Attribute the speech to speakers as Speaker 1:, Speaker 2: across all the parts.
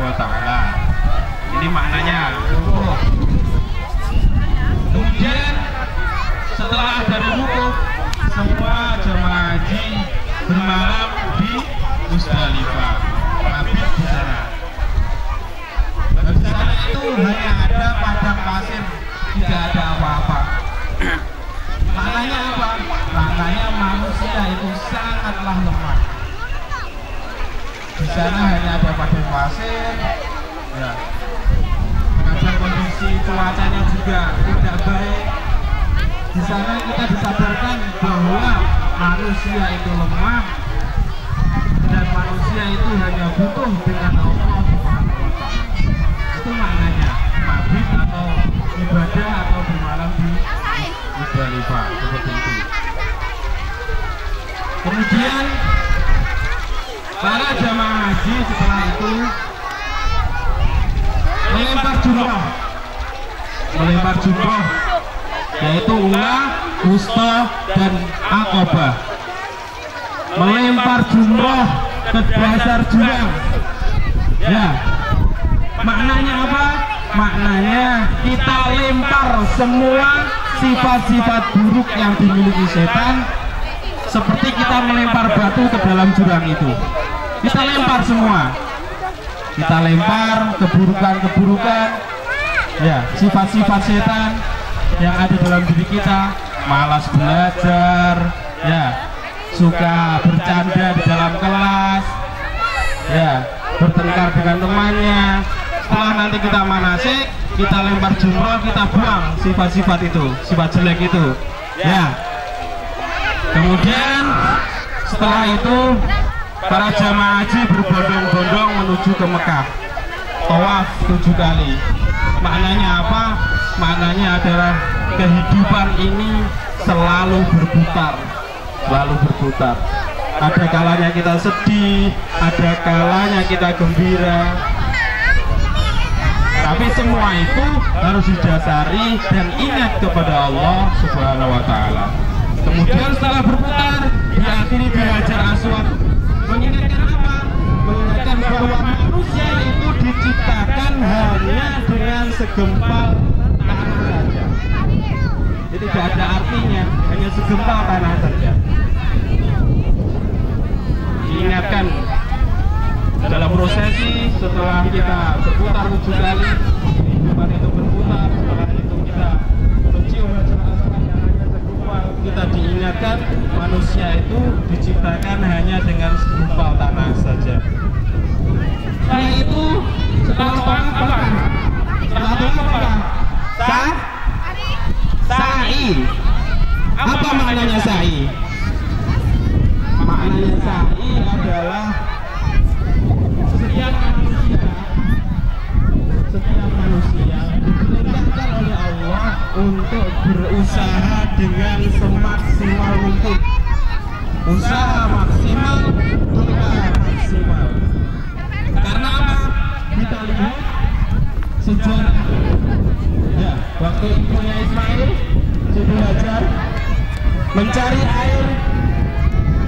Speaker 1: wa ta'ala. Ini maknanya. Kemudian setelah dari wukuf, semua jemaah haji bermalam di Musdalifah, mabit di sana. Di sana itu hanya ada padang pasir, tidak ada apa-apa. Maknanya apa? Maknanya manusia itu sangatlah lemah. Di sana hanya ada padang pasir, ya. Kadang kondisi cuacanya juga tidak baik. Di sana kita disadarkan bahwa manusia itu lemah dan manusia itu hanya butuh dengan Allah Subhanahu wa Ta'ala. Itu maknanya mabit atau ibadah atau bermalam di Musdalifah, seperti itu. Kemudian para jamaah haji setelah itu melempar jumroh, yaitu ula, wusta, dan aqabah. Melempar jumroh ke dasar jurang. Ya, maknanya apa? Maknanya kita lempar semua sifat-sifat buruk yang dimiliki setan, seperti kita melempar batu ke dalam jurang itu. Kita lempar semua. Kita lempar keburukan-keburukan, ya, sifat-sifat setan yang ada dalam diri kita, malas belajar, ya, suka bercanda di dalam kelas, ya, bertengkar dengan temannya. Setelah nanti kita manasik, kita lempar jumroh, kita buang sifat-sifat itu, sifat jelek itu, ya. Kemudian setelah itu para jamaah haji berbondong-bondong menuju ke Mekah, tawaf 7 kali. Maknanya apa? Maknanya adalah kehidupan ini selalu berputar, selalu berputar. Ada kalanya kita sedih, ada kalanya kita gembira, tapi semua itu harus didasari dan ingat kepada Allah Subhanahu wa Ta'ala. Kemudian setelah berputar, diakhiri di Hajar Aswad. Mengingatkan apa? Mengingatkan bahwa manusia itu diciptakan hanya dengan segempal tanah saja. Jadi tidak ada artinya, hanya segempal tanah saja. Diingatkan dalam prosesi setelah kita berputar 7 kali, kehidupan itu berputar. Setelah itu kita mencium Hajar Aswad yang hanya segumpal. Kita diingatkan manusia itu diciptakan hanya dengan segumpal tanah saja. Setelah itu, setelah apa? Sa'i. Apa maknanya sa'i? Maknanya sa'i adalah setiap manusia diperintahkan oleh Allah untuk berusaha dengan semaksimal mungkin. Usaha maksimal, doa maksimal. Karena apa? Kita lihat sejarah, ya, waktu ibunya Ismail, Siti Hajar, mencari air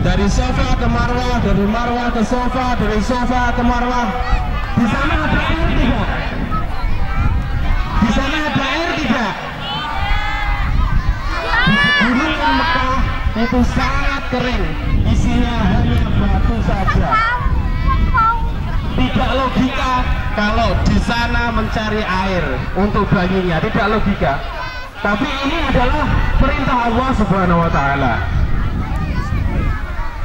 Speaker 1: dari Safa ke Marwah, dari Marwah ke Safa, dari Safa ke Marwah. Di sana ada air tidak? Di sana ada air tidak? Gunung Mekah itu sangat kering, isinya hanya batu saja. Tidak logika kalau di sana mencari air untuk bayinya, tidak logika. Tapi ini adalah perintah Allah Subhanahu wa Ta'ala.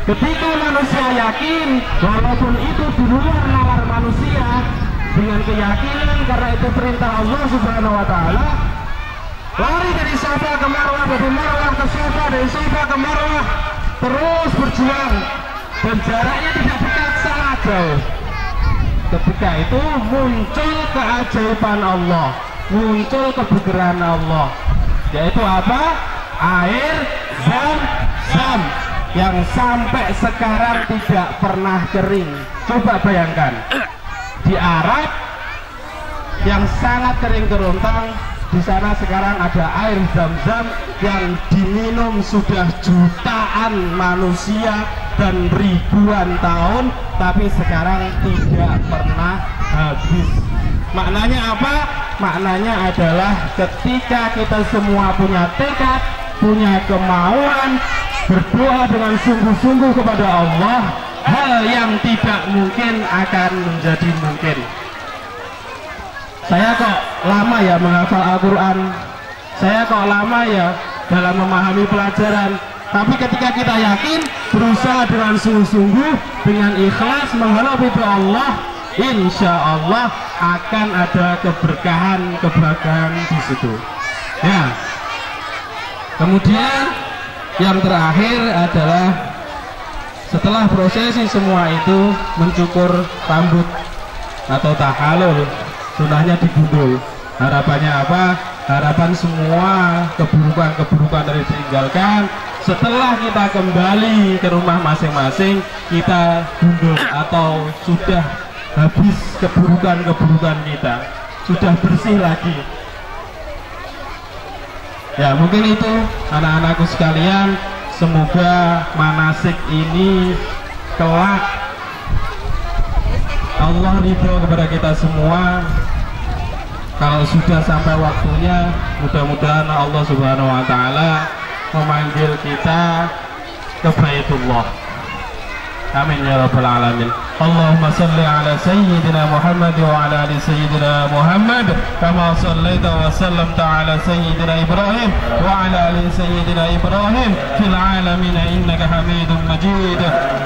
Speaker 1: Ketika manusia yakin, walaupun itu di luar nalar manusia, dengan keyakinan karena itu perintah Allah Subhanahu wa Ta'ala, lari dari Safa ke Marwah, dari Marwah ke Safa, dari Safa ke Marwah, terus berjuang, dan jaraknya tidak dekat, sangat jauh. Ketika itu muncul keajaiban Allah, muncul kebesaran Allah, yaitu apa? Air Zam-Zam yang sampai sekarang tidak pernah kering. Coba bayangkan, di Arab yang sangat kering kerontang, di sana sekarang ada air Zam-Zam yang diminum sudah jutaan manusia dan ribuan tahun, tapi sekarang tidak pernah habis. Maknanya apa? Maknanya adalah ketika kita semua punya tekad, punya kemauan, berdoa dengan sungguh-sungguh kepada Allah, hal yang tidak mungkin akan menjadi mungkin. Saya kok lama ya menghafal Al-Quran, saya kok lama ya dalam memahami pelajaran, tapi ketika kita yakin, berusaha dengan sungguh-sungguh, dengan ikhlas mengharap ridho Allah, insya Allah akan ada keberkahan di situ. Ya. Kemudian yang terakhir adalah setelah prosesi semua itu mencukur rambut atau tahalul, sunahnya digundul. Harapannya apa? Harapan semua keburukan-keburukan dari ditinggalkan. Setelah kita kembali ke rumah masing-masing, kita gundul atau sudah habis keburukan-keburukan kita, sudah bersih lagi. Ya, mungkin itu anak-anakku sekalian, semoga manasik ini kelak Allah ridho kepada kita semua. Kalau sudah sampai waktunya, mudah-mudahan Allah Subhanahu wa taala memanggil kita ke Baitullah. Amin ya rabbal alamin. Allahumma salli ala sayyidina Muhammad wa ala ali sayyidina Muhammad kama sallaita wa sallamta ala sayyidina Ibrahim wa ala ali sayyidina Ibrahim fil alamin innaka Hamidum Majid.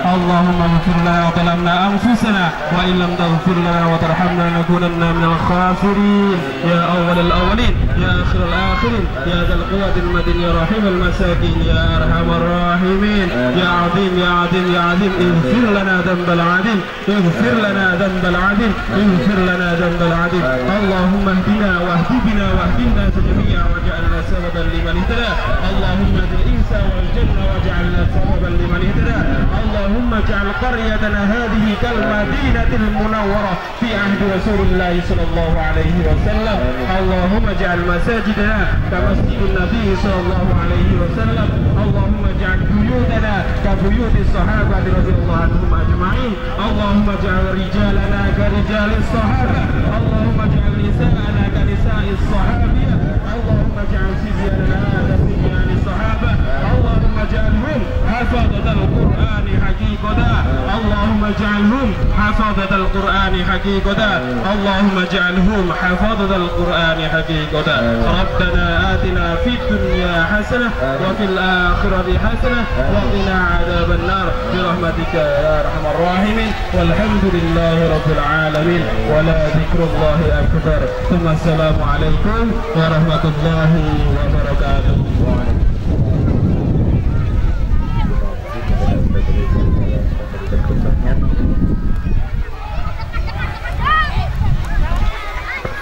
Speaker 1: Allahumma ighfir lana wa zalamna anfusana wa in lam taghfir lana wa tarhamna lanakunanna minal khasirin. Ya awwalal awwalin, ya akhirul akhirin, ya dzal quwwatil matin, ya rahimul masakin, ya arhamar rahimin, ya azim ya azim ya azim. اغفر لنا ذنب العظيم، اغفر لنا ذنب العظيم، اغفر لنا ذنب العظيم. اللهم اهدنا واهد بنا واهد الناس جميعا واجعلنا سببا لمن اهتدى. اللهم اهد الانس والجن واجعلنا سببا لمن اهتدى. اللهم اجعل قريتنا هذه كالمدينة المنورة في عهد رسول الله صلى الله عليه وسلم. اللهم اجعل مساجدنا كمسجد النبي صلى الله عليه وسلم. اللهم اجعل بيوتنا كبيوت الصحابة رضي الله عنهم أجمعين. اللهم اجعل رجالنا كرجال الصحابة. اللهم اجعل نساءنا كنساء الصحابة. اللهم اجعل صبياننا كصبيان الصحابة. اللهم اجعلهم حفظة القرآن حقيقة. اللهم اجعلهم حفظة القرآن حقيقة. اللهم اجعلهم حفظة القرآن حقيقة. ربنا آتنا في الدنيا حسنة وفي الآخرة حسنة وقنا عذاب النار برحمتك يا أرحم الراحمين. والحمد لله رب العالمين ولا ذكر الله أكبر. ثم السلام عليكم ورحمة الله وبركاته.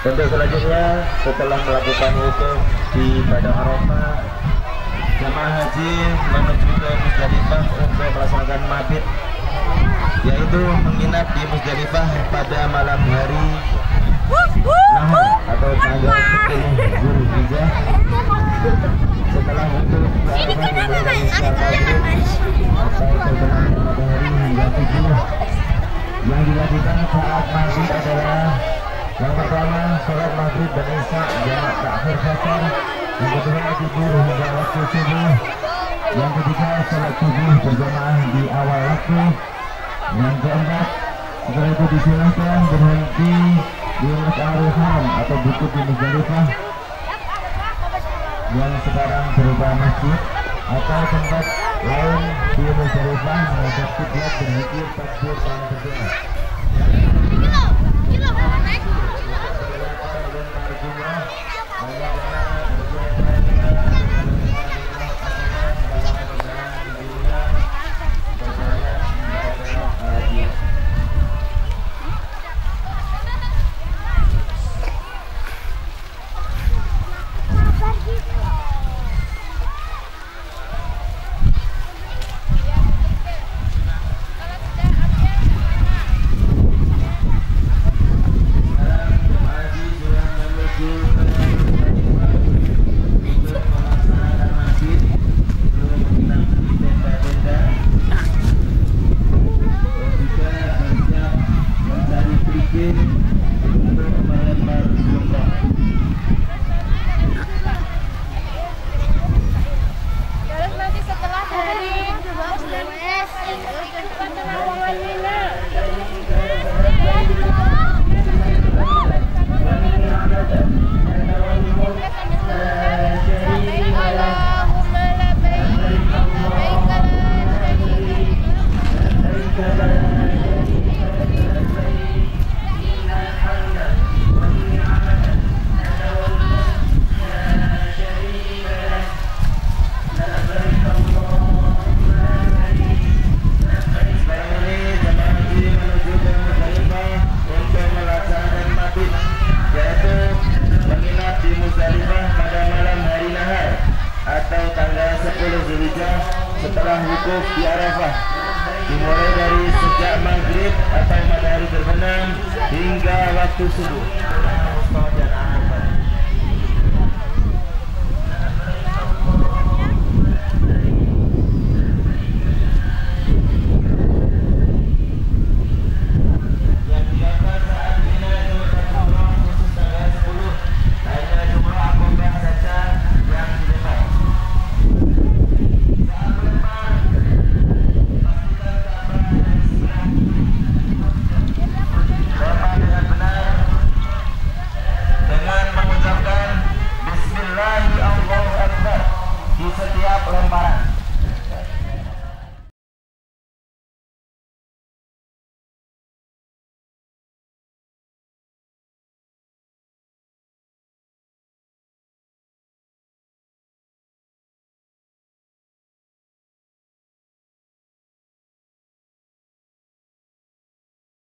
Speaker 2: Untuk selanjutnya, setelah melakukan wukuf di Padang Arafah, jamaah haji menuju ke Musdalifah untuk melaksanakan mabit, yaitu menginap di Musdalifah pada malam hari Nahar atau tanggal 10 Zulhijjah. Setelah wukuf di Arafah dimulai dari salat maghrib atau terbenam matahari hingga subuh. Yang dilakukan saat maghrib adalah yang pertama sholat maghrib dan isya jamak takhir fajar. Yang kedua tidur hingga waktu subuh. Yang ketiga sholat subuh berjamaah di awal waktu. Yang keempat, setelah itu disilahkan berhenti di Masjidil Haram atau bukit di Musdalifah yang sekarang berupa masjid atau tempat lain di Musdalifah menghadap kiblat, berzikir, takbir dan berdoa. wukuf di Arafah dimulai dari sejak maghrib atau matahari terbenam hingga waktu subuh. Dan